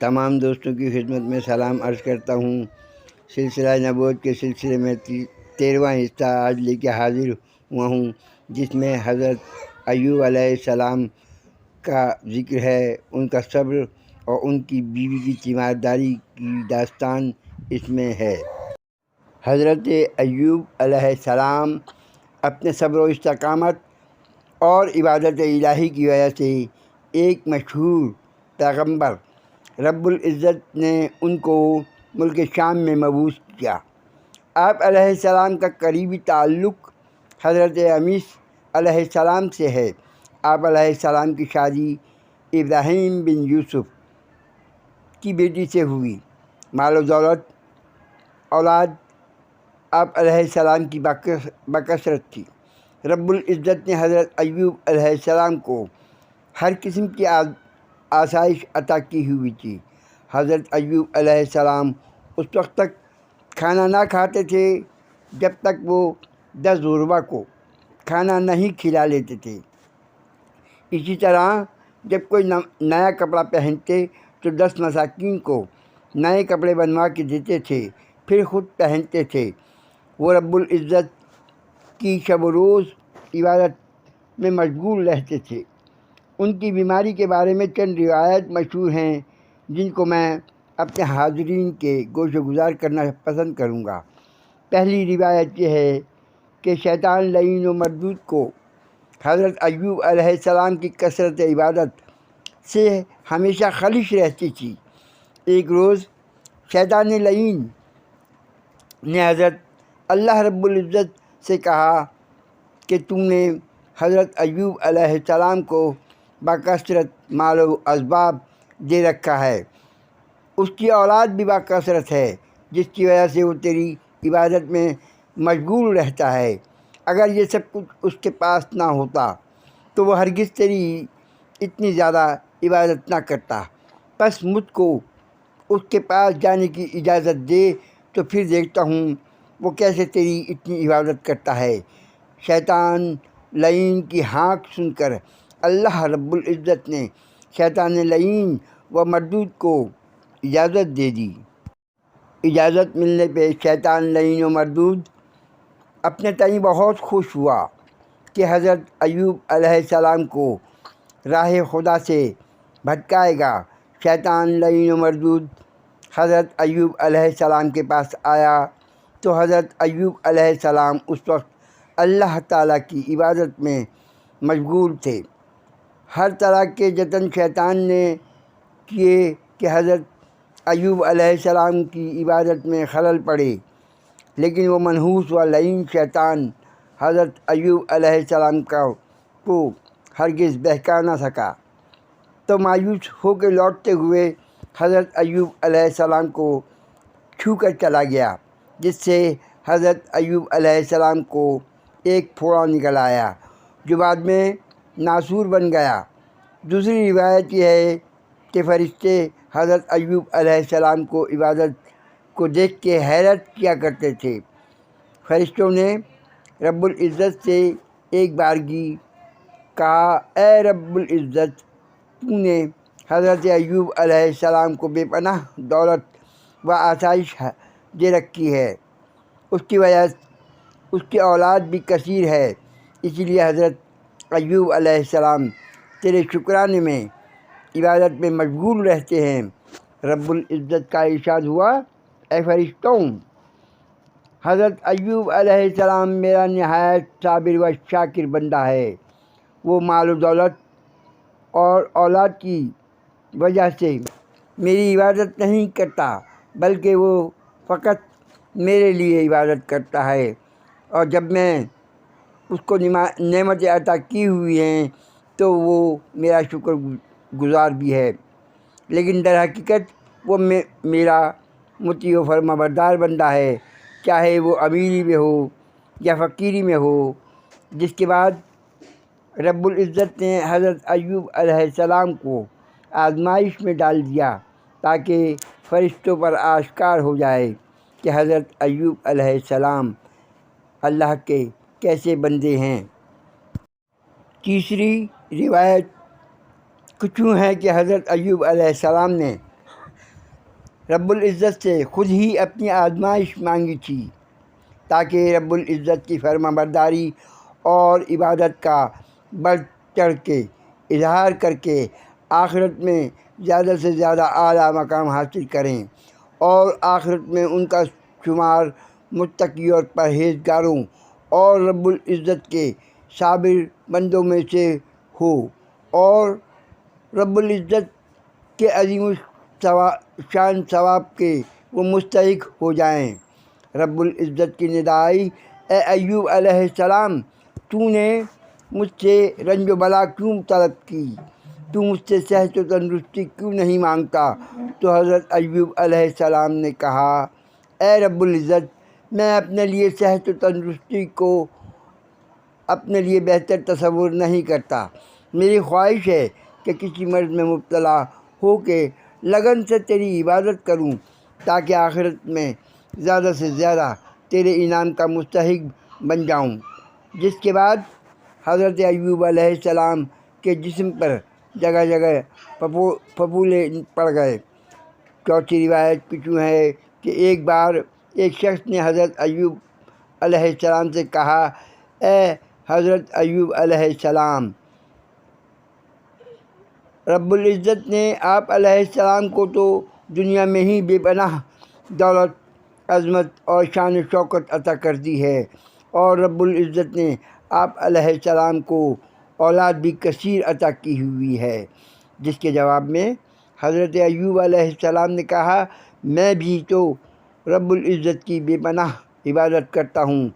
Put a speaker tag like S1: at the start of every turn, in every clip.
S1: تمام دوستوں کی خدمت میں سلام عرض کرتا ہوں۔ سلسلہ نبوت کے سلسلے میں 13واں حصہ آج لے کے حاضر ہوا ہوں، جس میں حضرت ایوب علیہ السلام کا ذکر ہے، ان کا صبر اور ان کی بیوی کی تیمارداری کی داستان اس میں ہے۔ حضرت ایوب علیہ السلام اپنے صبر و استقامت اور عبادت الہی کی وجہ سے ایک مشہور پیغمبر رب العزت نے ان کو ملک شام میں مبعوث کیا۔ آپ علیہ السلام کا قریبی تعلق حضرت عمیس علیہ السلام سے ہے۔ آپ علیہ السلام کی شادی ابراہیم بن یوسف کی بیٹی سے ہوئی۔ مال و دولت اولاد آپ علیہ السلام کی بکثرت تھی۔ رب العزت نے حضرت ایوب علیہ السلام کو ہر قسم کی آسائش عطا کی ہوئی تھی۔ حضرت ایوب علیہ السلام اس وقت تک کھانا نہ کھاتے تھے جب تک وہ 10 غربا کو کھانا نہیں کھلا لیتے تھے۔ اسی طرح جب کوئی نیا کپڑا پہنتے تو 10 مساکین کو نئے کپڑے بنوا کے دیتے تھے، پھر خود پہنتے تھے۔ وہ رب العزت کی شب و روز عبادت میں مشغول رہتے تھے۔ ان کی بیماری کے بارے میں چند روایت مشہور ہیں، جن کو میں اپنے حاضرین کے گوش گزار کرنا پسند کروں گا۔ پہلی روایت یہ ہے کہ شیطان لعین و مردود کو حضرت ایوب علیہ السلام کی کثرت عبادت سے ہمیشہ خلش رہتی تھی۔ ایک روز شیطان لعین نے حضرت اللہ رب العزت سے کہا کہ تم نے حضرت ایوب علیہ السلام کو بکثرت مال و اسباب دے رکھا ہے، اس کی اولاد بھی بکثرت ہے، جس کی وجہ سے وہ تیری عبادت میں مشغول رہتا ہے۔ اگر یہ سب کچھ اس کے پاس نہ ہوتا تو وہ ہرگز تیری اتنی زیادہ عبادت نہ کرتا۔ بس مجھ کو اس کے پاس جانے کی اجازت دے تو پھر دیکھتا ہوں وہ کیسے تیری اتنی عبادت کرتا ہے۔ شیطان لعین کی ہانک سن کر اللہ رب العزت نے شیطان لعین و مردود کو اجازت دے دی۔ اجازت ملنے پہ شیطان لعین و مردود اپنے تئیں بہت خوش ہوا کہ حضرت ایوب علیہ السلام کو راہ خدا سے بھٹکائے گا۔ شیطان لعین و مردود حضرت ایوب علیہ السلام کے پاس آیا تو حضرت ایوب علیہ السلام اس وقت اللہ تعالیٰ کی عبادت میں مشغول تھے۔ ہر طرح کے جتن شیطان نے کیے کہ حضرت ایوب علیہ السلام کی عبادت میں خلل پڑے، لیکن وہ منحوس و لعین شیطان حضرت ایوب علیہ السلام کو ہرگز بہکا نہ سکا، تو مایوس ہو کے لوٹتے ہوئے حضرت ایوب علیہ السلام کو چھو کر چلا گیا، جس سے حضرت ایوب علیہ السلام کو ایک پھوڑا نکل آیا جو بعد میں ناسور بن گیا۔ دوسری روایت یہ ہے کہ فرشتے حضرت ایوب علیہ السلام کو عبادت کو دیکھ کے حیرت کیا کرتے تھے۔ فرشتوں نے رب العزت سے ایک بارگی کہا، اے رب العزت، تو نے حضرت ایوب علیہ السلام کو بے پناہ دولت و آسائش دے رکھی ہے، اس کی وجہ اس کی اولاد بھی کثیر ہے، اسی لیے حضرت ایوب علیہ السلام تیرے شکرانے میں عبادت میں مشغول رہتے ہیں۔ رب العزت کا ارشاد ہوا، اے فرشتوں، حضرت ایوب علیہ السلام میرا نہایت صابر و شاکر بندہ ہے۔ وہ مال و دولت اور اولاد کی وجہ سے میری عبادت نہیں کرتا، بلکہ وہ فقط میرے لیے عبادت کرتا ہے، اور جب میں اس کو نعمتیں عطا کی ہوئی ہیں تو وہ میرا شکر گزار بھی ہے، لیکن در حقیقت وہ میرا مطیع و فرما بردار بندہ ہے، چاہے وہ امیری میں ہو یا فقیری میں ہو۔ جس کے بعد رب العزت نے حضرت ایوب علیہ السلام کو آزمائش میں ڈال دیا تاکہ فرشتوں پر آشکار ہو جائے کہ حضرت ایوب علیہ السلام اللہ کے کیسے بندے ہیں۔ تیسری روایت کچھ یوں ہے کہ حضرت ایوب علیہ السلام نے رب العزت سے خود ہی اپنی آزمائش مانگی تھی تاکہ رب العزت کی فرما برداری اور عبادت کا بڑھ چڑھ کے اظہار کر کے آخرت میں زیادہ سے زیادہ اعلیٰ مقام حاصل کریں اور آخرت میں ان کا شمار متقی اور پرہیزگاروں اور رب العزت کے صابر بندوں میں سے ہو اور رب العزت کے عظیم شان ثواب کے وہ مستحق ہو جائیں۔ رب العزت کی ندا آئی، اے ایوب علیہ السلام، تو نے مجھ سے رنج و بلا کیوں طلب کی؟ تو مجھ سے صحت و تندرستی کیوں نہیں مانگتا؟ تو حضرت ایوب علیہ السلام نے کہا، اے رب العزت، میں اپنے لیے صحت و تندرستی کو اپنے لیے بہتر تصور نہیں کرتا۔ میری خواہش ہے کہ کسی مرض میں مبتلا ہو کے لگن سے تیری عبادت کروں تاکہ آخرت میں زیادہ سے زیادہ تیرے انعام کا مستحق بن جاؤں۔ جس کے بعد حضرت ایوب علیہ السلام کے جسم پر جگہ جگہ پھپھولے پڑ گئے۔ چوتھی روایت کچھ ہے کہ ایک بار ایک شخص نے حضرت ایوب علیہ السلام سے کہا، اے حضرت ایوب علیہ السلام، رب العزت نے آپ علیہ السلام کو تو دنیا میں ہی بے پناہ دولت، عظمت اور شان و شوکت عطا کر دی ہے، اور رب العزت نے آپ علیہ السلام کو اولاد بھی کثیر عطا کی ہوئی ہے۔ جس کے جواب میں حضرت ایوب علیہ السلام نے کہا، میں بھی تو رب العزت کی بے پناہ عبادت کرتا ہوں۔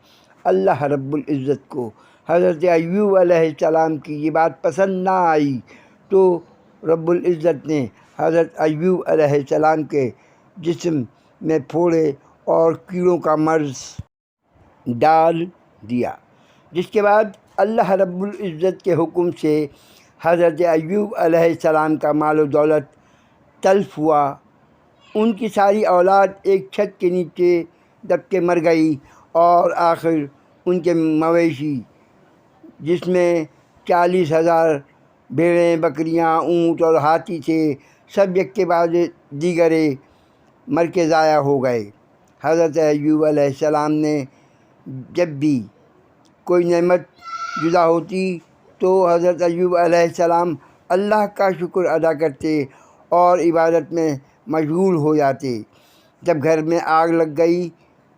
S1: اللہ رب العزت کو حضرت ایوب علیہ السلام کی یہ بات پسند نہ آئی تو رب العزت نے حضرت ایوب علیہ السلام کے جسم میں پھوڑے اور کیڑوں کا مرض ڈال دیا۔ جس کے بعد اللہ رب العزت کے حکم سے حضرت ایوب علیہ السلام کا مال و دولت تلف ہوا۔ ان کی ساری اولاد ایک چھت کے نیچے دب کے مر گئی، اور آخر ان کے مویشی جس میں 40,000 بھیڑیں، بکریاں، اونٹ اور ہاتھی تھے، سب یک کے بعد دیگرے مر کے ضائع ہو گئے۔ حضرت ایوب علیہ السلام نے جب بھی کوئی نعمت جدا ہوتی تو حضرت ایوب علیہ السلام اللہ کا شکر ادا کرتے اور عبادت میں مشغول ہو جاتے۔ جب گھر میں آگ لگ گئی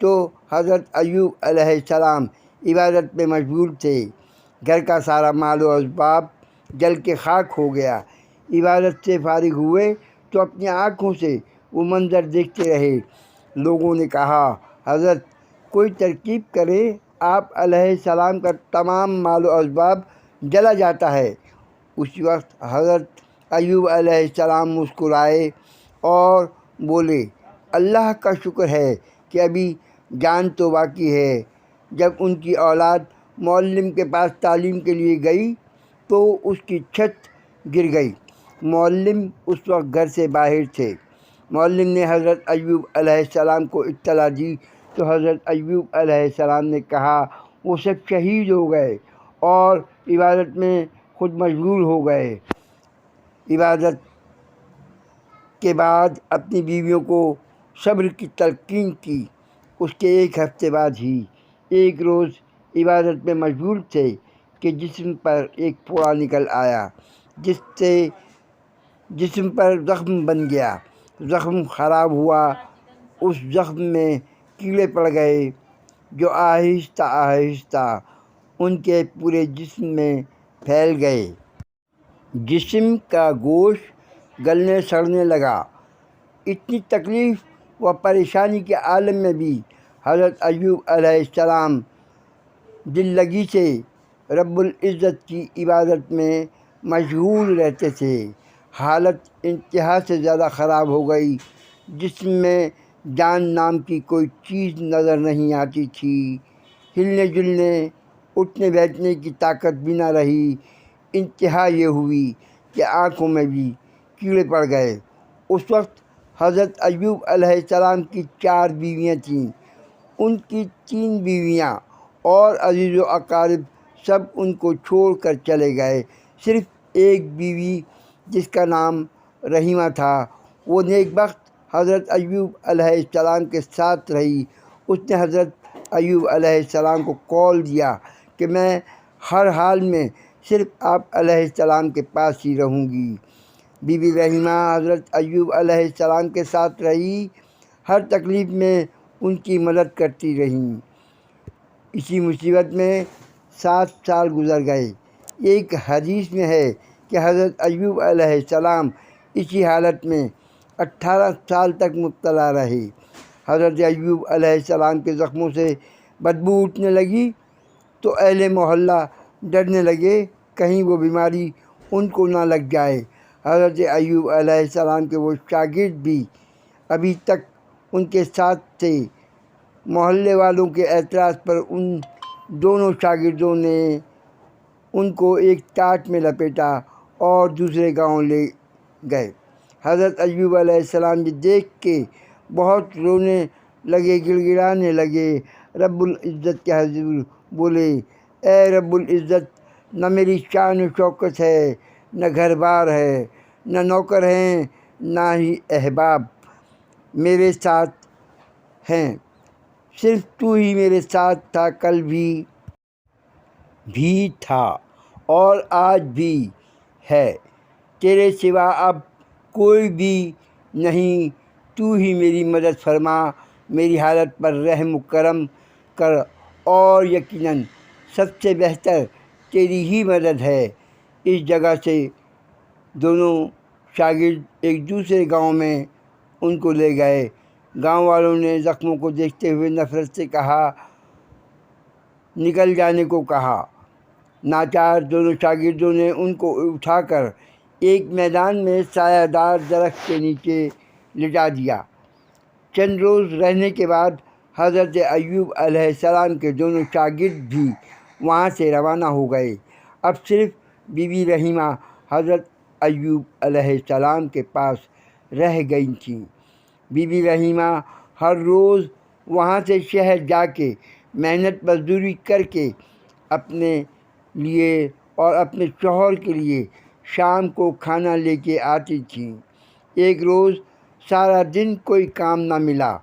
S1: تو حضرت ایوب علیہ السلام عبادت میں مشغول تھے۔ گھر کا سارا مال و اسباب جل کے خاک ہو گیا۔ عبادت سے فارغ ہوئے تو اپنی آنکھوں سے وہ منظر دیکھتے رہے۔ لوگوں نے کہا، حضرت کوئی ترکیب کرے، آپ علیہ السلام کا تمام مال و اسباب جلا جاتا ہے۔ اسی وقت حضرت ایوب علیہ السلام مسکرائے اور بولے، اللہ کا شکر ہے کہ ابھی جان تو باقی ہے۔ جب ان کی اولاد معلم کے پاس تعلیم کے لیے گئی تو اس کی چھت گر گئی۔ معلم اس وقت گھر سے باہر تھے۔ معلم نے حضرت ایوب علیہ السلام کو اطلاع دی تو حضرت ایوب علیہ السلام نے کہا، وہ سب شہید ہو گئے اور عبادت میں خود مشغول ہو گئے۔ عبادت کے بعد اپنی بیویوں کو صبر کی تلقین کی۔ اس کے ایک ہفتے بعد ہی ایک روز عبادت میں مشغول تھے کہ جسم پر ایک پھوڑا نکل آیا، جس سے جسم پر زخم بن گیا۔ زخم خراب ہوا، اس زخم میں کیڑے پڑ گئے جو آہستہ آہستہ ان کے پورے جسم میں پھیل گئے۔ جسم کا گوشت گلنے سڑنے لگا۔ اتنی تکلیف و پریشانی کے عالم میں بھی حضرت ایوب علیہ السلام دل لگی سے رب العزت کی عبادت میں مشغول رہتے تھے۔ حالت انتہا سے زیادہ خراب ہو گئی۔ جسم میں جان نام کی کوئی چیز نظر نہیں آتی تھی۔ ہلنے جلنے، اٹھنے بیٹھنے کی طاقت بھی نہ رہی۔ انتہا یہ ہوئی کہ آنکھوں میں بھی کیڑے پڑ گئے۔ اس وقت حضرت ایوب علیہ السلام کی 4 بیویاں تھیں۔ ان کی 3 بیویاں اور عزیز و اقارب سب ان کو چھوڑ کر چلے گئے۔ صرف ایک بیوی جس کا نام رحیمہ تھا، وہ نیک بخت حضرت ایوب علیہ السلام کے ساتھ رہی۔ اس نے حضرت ایوب علیہ السلام کو قول دیا کہ میں ہر حال میں صرف آپ علیہ السلام کے پاس ہی رہوں گی۔ بی بی رحیمہ حضرت ایوب علیہ السلام کے ساتھ رہی، ہر تکلیف میں ان کی مدد کرتی رہیں۔ اسی مصیبت میں 7 سال گزر گئے۔ ایک حدیث میں ہے کہ حضرت ایوب علیہ السلام اسی حالت میں 18 سال تک مبتلا رہے۔ حضرت ایوب علیہ السلام کے زخموں سے بدبو اٹھنے لگی تو اہل محلہ ڈرنے لگے کہیں وہ بیماری ان کو نہ لگ جائے۔ حضرت ایوب علیہ السلام کے وہ شاگرد بھی ابھی تک ان کے ساتھ تھے۔ محلے والوں کے اعتراض پر ان دونوں شاگردوں نے ان کو ایک ٹاٹ میں لپیٹا اور دوسرے گاؤں لے گئے۔ حضرت ایوب علیہ السلام یہ دیکھ کے بہت رونے لگے، گڑ گڑانے لگے، رب العزت کے حضور بولے، اے رب العزت، نہ میری شان و شوکت ہے، نہ گھر بار ہے، نہ نوکر ہیں، نہ ہی احباب میرے ساتھ ہیں، صرف تو ہی میرے ساتھ تھا، کل بھی تھا اور آج بھی ہے، تیرے سوا اب کوئی بھی نہیں، تو ہی میری مدد فرما، میری حالت پر رحم و کرم کر، اور یقیناً سب سے بہتر تیری ہی مدد ہے۔ اس جگہ سے دونوں شاگرد ایک دوسرے گاؤں میں ان کو لے گئے۔ گاؤں والوں نے زخموں کو دیکھتے ہوئے نفرت سے نکل جانے کو کہا۔ ناچار دونوں شاگردوں نے ان کو اٹھا کر ایک میدان میں سایہ دار درخت کے نیچے لٹا دیا۔ چند روز رہنے کے بعد حضرت ایوب علیہ السلام کے دونوں شاگرد بھی وہاں سے روانہ ہو گئے۔ اب صرف بی بی رحیمہ حضرت ایوب علیہ السلام کے پاس رہ گئی تھیں۔ بی بی رحیمہ ہر روز وہاں سے شہر جا کے محنت مزدوری کر کے اپنے لیے اور اپنے شوہر کے لیے شام کو کھانا لے کے آتی تھیں۔ ایک روز سارا دن کوئی کام نہ ملا،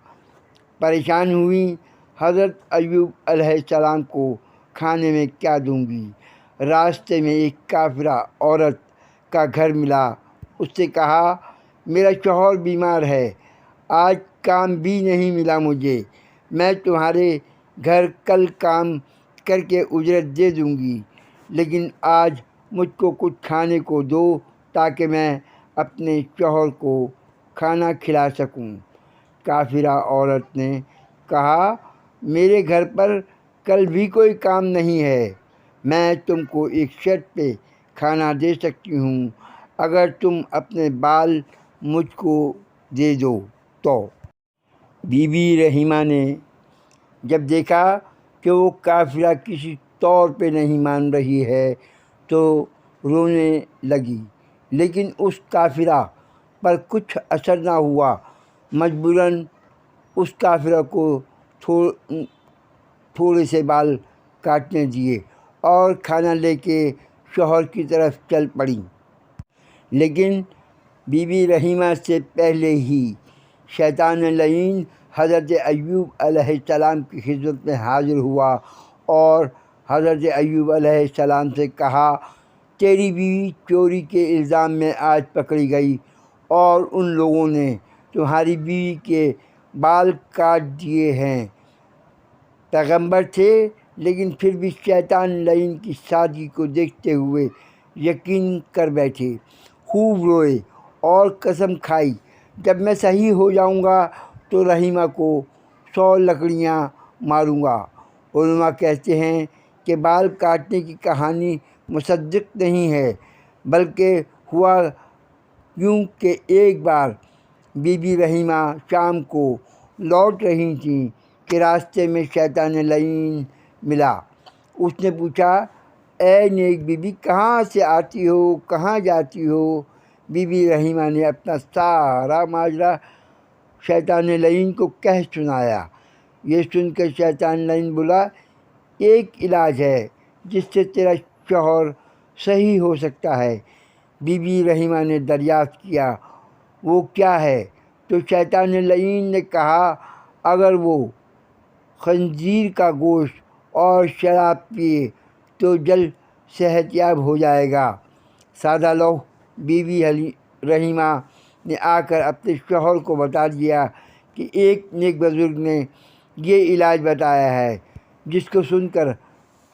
S1: پریشان ہوئیں۔ حضرت ایوب علیہ السلام کو کھانے میں کیا دوں گی؟ راستے میں ایک کافرہ عورت کا گھر ملا۔ اس سے کہا، میرا شوہر بیمار ہے، آج کام بھی نہیں ملا مجھے، میں تمہارے گھر کل کام کر کے اجرت دے دوں گی، لیکن آج مجھ کو کچھ کھانے کو دو تاکہ میں اپنے شوہر کو کھانا کھلا سکوں۔ کافرہ عورت نے کہا، میرے گھر پر کل بھی کوئی کام نہیں ہے، میں تم کو ایک شرط پہ کھانا دے سکتی ہوں، اگر تم اپنے بال مجھ کو دے دو تو۔ بی بی رحیمہ نے جب دیکھا کہ وہ کافرہ کسی طور پہ نہیں مان رہی ہے تو رونے لگی، لیکن اس کافرہ پر کچھ اثر نہ ہوا۔ مجبوراً اس کافرہ کو تھوڑے سے بال کاٹنے دیے اور کھانا لے کے شوہر کی طرف چل پڑیں۔ لیکن بی بی رحیمہ سے پہلے ہی شیطان لعین حضرت ایوب علیہ السلام کی خدمت میں حاضر ہوا اور حضرت ایوب علیہ السلام سے کہا، تیری بیوی چوری کے الزام میں آج پکڑی گئی اور ان لوگوں نے تمہاری بیوی کے بال کاٹ دیے ہیں۔ پیغمبر تھے لیکن پھر بھی شیطان لعین کی سادگی کو دیکھتے ہوئے یقین کر بیٹھے، خوب روئے اور قسم کھائی، جب میں صحیح ہو جاؤں گا تو رحیمہ کو 100 لکڑیاں ماروں گا۔ علماء کہتے ہیں کہ بال کاٹنے کی کہانی مصدق نہیں ہے، بلکہ ہوا یوں کہ ایک بار بی بی رحیمہ شام کو لوٹ رہی تھیں کہ راستے میں شیطان لعین ملا۔ اس نے پوچھا، اے نیک بی بی، کہاں سے آتی ہو، کہاں جاتی ہو؟ بی بی رحیمہ نے اپنا سارا ماجرا شیطان لعین کو کہہ سنایا۔ یہ سن کر شیطان لعین بولا، ایک علاج ہے جس سے تیرا شوہر صحیح ہو سکتا ہے۔ بی بی رحیمہ نے دریافت کیا، وہ کیا ہے؟ تو شیطان لعین نے کہا اگر وہ خنزیر کا گوشت اور شراب پیے تو جلد صحت یاب ہو جائے گا۔ سادہ لوح بیوی رحیمہ نے آ کر اپنے شوہر کو بتا دیا کہ ایک نیک بزرگ نے یہ علاج بتایا ہے، جس کو سن کر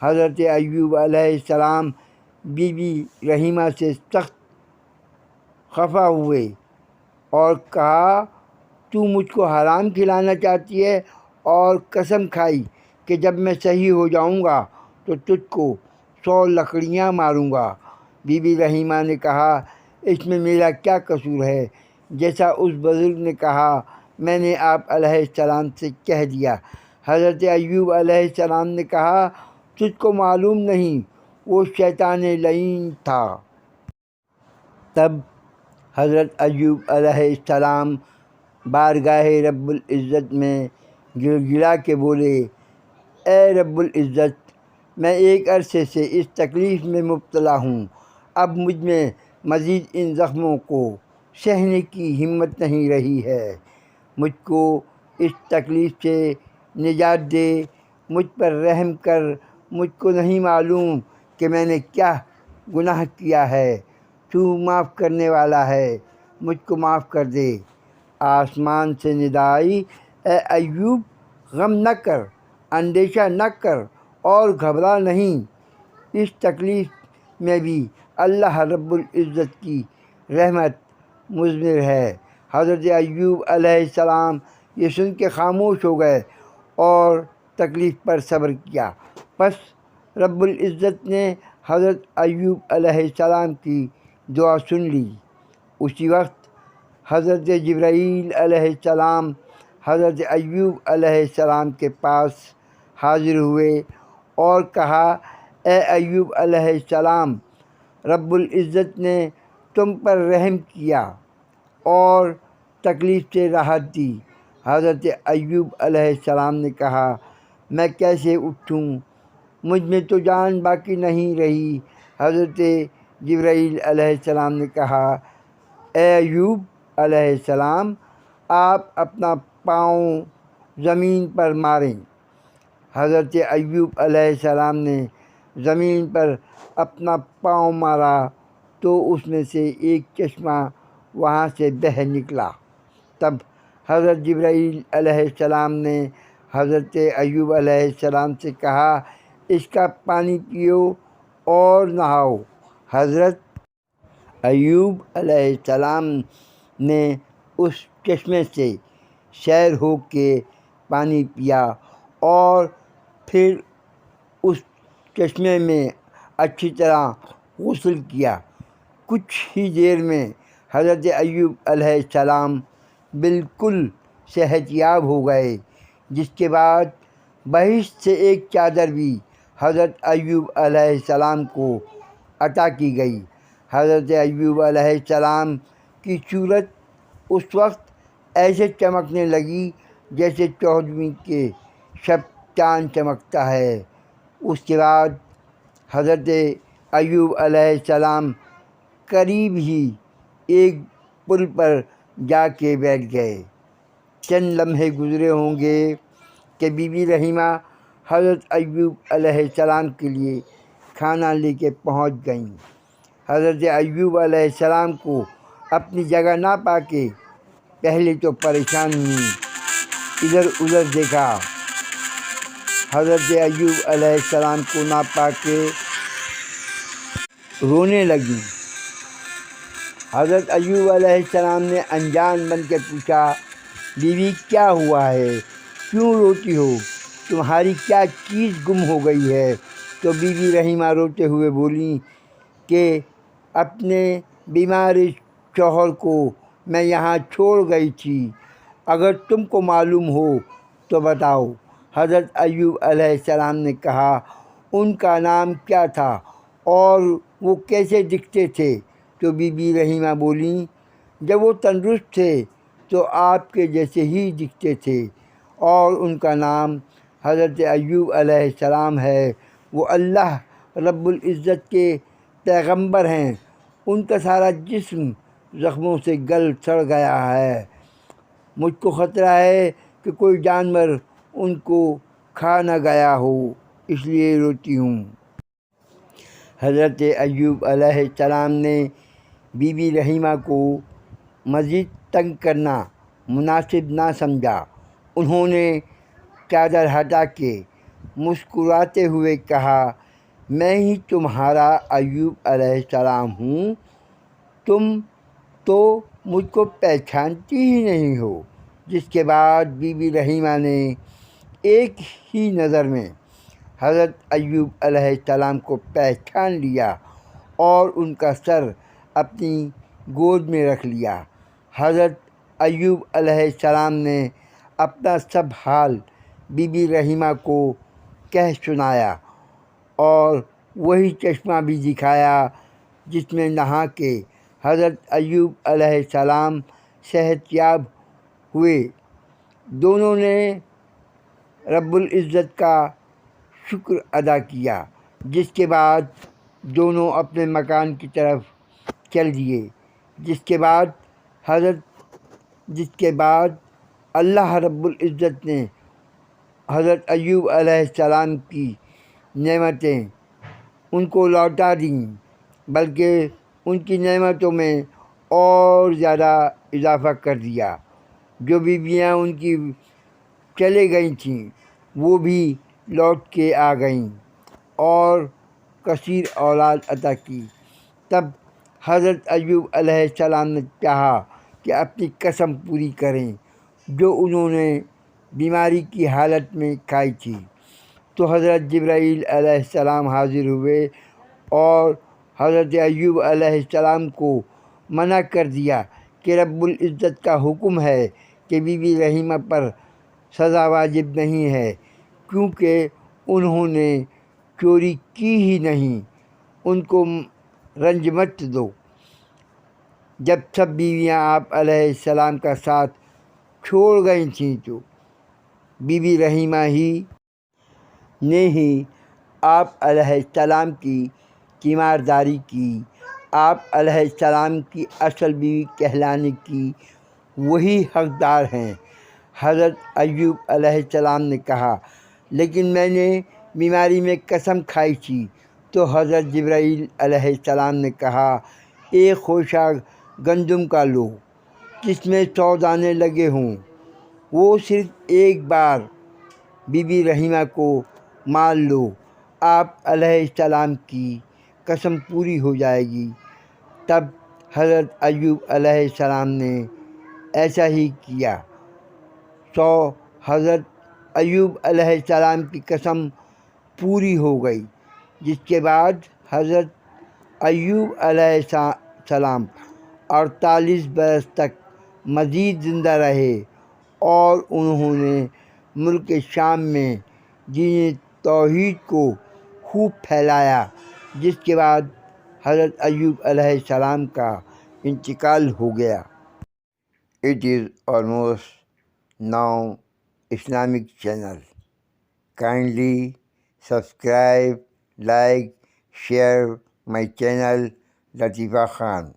S1: حضرت ایوب علیہ السلام بی بی رحیمہ سے سخت خفا ہوئے اور کہا تو مجھ کو حرام کھلانا چاہتی ہے، اور قسم کھائی کہ جب میں صحیح ہو جاؤں گا تو تجھ کو 100 لکڑیاں ماروں گا۔ بی بی رحیمہ نے کہا اس میں میرا کیا قصور ہے؟ جیسا اس بزرگ نے کہا میں نے آپ علیہ السلام سے کہہ دیا۔ حضرت ایوب علیہ السلام نے کہا تجھ کو معلوم نہیں، وہ شیطان لعین تھا۔ تب حضرت ایوب علیہ السلام بارگاہ رب العزت میں گڑگڑا کے بولے اے رب العزت، میں ایک عرصے سے اس تکلیف میں مبتلا ہوں، اب مجھ میں مزید ان زخموں کو سہنے کی ہمت نہیں رہی ہے، مجھ کو اس تکلیف سے نجات دے، مجھ پر رحم کر، مجھ کو نہیں معلوم کہ میں نے کیا گناہ کیا ہے، تو معاف کرنے والا ہے، مجھ کو معاف کر دے۔ آسمان سے ندا آئی اے ایوب، غم نہ کر، اندیشہ نہ کر اور گھبرا نہیں، اس تکلیف میں بھی اللہ رب العزت کی رحمت مضمر ہے۔ حضرت ایوب علیہ السلام یہ سن کے خاموش ہو گئے اور تکلیف پر صبر کیا۔ پس رب العزت نے حضرت ایوب علیہ السلام کی دعا سن لی۔ اسی وقت حضرت جبرائیل علیہ السلام حضرت ایوب علیہ السلام کے پاس حاضر ہوئے اور کہا اے ایوب علیہ السلام، رب العزت نے تم پر رحم کیا اور تکلیف سے راحت دی۔ حضرت ایوب علیہ السلام نے کہا میں کیسے اٹھوں، مجھ میں تو جان باقی نہیں رہی۔ حضرت جبرائیل علیہ السلام نے کہا اے ایوب علیہ السلام، آپ اپنا پاؤں زمین پر ماریں۔ حضرت ایوب علیہ السلام نے زمین پر اپنا پاؤں مارا تو اس میں سے ایک چشمہ وہاں سے بہہ نکلا۔ تب حضرت جبرائیل علیہ السلام نے حضرت ایوب علیہ السلام سے کہا اس کا پانی پیو اور نہاؤ۔ حضرت ایوب علیہ السلام نے اس چشمے سے سیر ہو کے پانی پیا اور پھر اس چشمے میں اچھی طرح غسل کیا۔ کچھ ہی دیر میں حضرت ایوب علیہ السلام بالکل صحت یاب ہو گئے، جس کے بعد بہشت سے ایک چادر بھی حضرت ایوب علیہ السلام کو عطا کی گئی۔ حضرت ایوب علیہ السلام کی صورت اس وقت ایسے چمکنے لگی جیسے 14ویں کے شب چاند چمکتا ہے۔ اس کے بعد حضرت ایوب علیہ السلام قریب ہی ایک پل پر جا کے بیٹھ گئے۔ چند لمحے گزرے ہوں گے کہ بی بی رحیمہ حضرت ایوب علیہ السلام کے لیے کھانا لے کے پہنچ گئیں۔ حضرت ایوب علیہ السلام کو اپنی جگہ نہ پا کے پہلے تو پریشان ہوئیں، ادھر ادھر دیکھا، حضرت ایوب علیہ السلام کو نہ پا کے رونے لگیں۔ حضرت ایوب علیہ السلام نے انجان بن کے پوچھا بیوی کیا ہوا ہے، کیوں روتی ہو، تمہاری کیا چیز گم ہو گئی ہے؟ تو بی بی رحیمہ روتے ہوئے بولیں کہ اپنے بیمار شوہر کو میں یہاں چھوڑ گئی تھی، اگر تم کو معلوم ہو تو بتاؤ۔ حضرت ایوب علیہ السلام نے کہا ان کا نام کیا تھا اور وہ کیسے دکھتے تھے؟ تو بی بی رحیمہ بولیں جب وہ تندرست تھے تو آپ کے جیسے ہی دکھتے تھے، اور ان کا نام حضرت ایوب علیہ السلام ہے، وہ اللہ رب العزت کے پیغمبر ہیں، ان کا سارا جسم زخموں سے گل سڑ گیا ہے، مجھ کو خطرہ ہے کہ کوئی جانور ان کو کھا نہ گیا ہو، اس لیے روتی ہوں۔ حضرت ایوب علیہ السلام نے بی بی رحیمہ کو مزید تنگ کرنا مناسب نہ سمجھا۔ انہوں نے چادر ہٹا کے مسکراتے ہوئے کہا، میں ہی تمہارا ایوب علیہ السلام ہوں، تم تو مجھ کو پہچانتی ہی نہیں ہو۔ جس کے بعد بی بی رحیمہ نے ایک ہی نظر میں حضرت ایوب علیہ السلام کو پہچان لیا اور ان کا سر اپنی گود میں رکھ لیا۔ حضرت ایوب علیہ السلام نے اپنا سب حال بی بی رحیمہ کو کہہ سنایا اور وہی چشمہ بھی دکھایا جس میں نہا کے حضرت ایوب علیہ السلام صحت یاب ہوئے۔ دونوں نے رب العزت کا شکر ادا کیا، جس کے بعد دونوں اپنے مکان کی طرف چل دیے۔ جس کے بعد اللہ رب العزت نے حضرت ایوب علیہ السلام کی نعمتیں ان کو لوٹا دیں، بلکہ ان کی نعمتوں میں اور زیادہ اضافہ کر دیا۔ جو بیویاں ان کی چلے گئی تھیں وہ بھی لوٹ کے آ گئیں اور کثیر اولاد عطا کی۔ تب حضرت ایوب علیہ السلام نے چاہا کہ اپنی قسم پوری کریں جو انہوں نے بیماری کی حالت میں کھائی تھی۔ تو حضرت جبرائیل علیہ السلام حاضر ہوئے اور حضرت ایوب علیہ السلام کو منع کر دیا کہ رب العزت کا حکم ہے کہ بی بی رحیمہ پر سزا واجب نہیں ہے، کیونکہ انہوں نے چوری کی ہی نہیں، ان کو رنج مت دو۔ جب سب بیویاں آپ علیہ السلام کا ساتھ چھوڑ گئی تھیں تو بی بی رحیمہ نے ہی آپ علیہ السلام کی تیمارداری کی۔ آپ علیہ السلام کی اصل بیوی کہلانے کی وہی حقدار ہیں۔ حضرت ایوب علیہ السلام نے کہا، لیکن میں نے بیماری میں قسم کھائی تھی۔ تو حضرت جبرائیل علیہ السلام نے کہا، ایک خوشہ گندم کا لو جس میں 100 دانے لگے ہوں، وہ صرف ایک بار بی بی رحیمہ کو مار لو، آپ علیہ السلام کی قسم پوری ہو جائے گی۔ تب حضرت ایوب علیہ السلام نے ایسا ہی کیا، سو حضرت ایوب علیہ السلام کی قسم پوری ہو گئی۔ جس کے بعد حضرت ایوب علیہ السلام 48 برس تک مزید زندہ رہے اور انہوں نے ملک شام میں دین توحید کو خوب پھیلایا۔ جس کے بعد حضرت ایوب علیہ السلام کا انتقال ہو گیا۔ It is almost now Islamic channel. Kindly subscribe, like, share my channel Latifa Khan.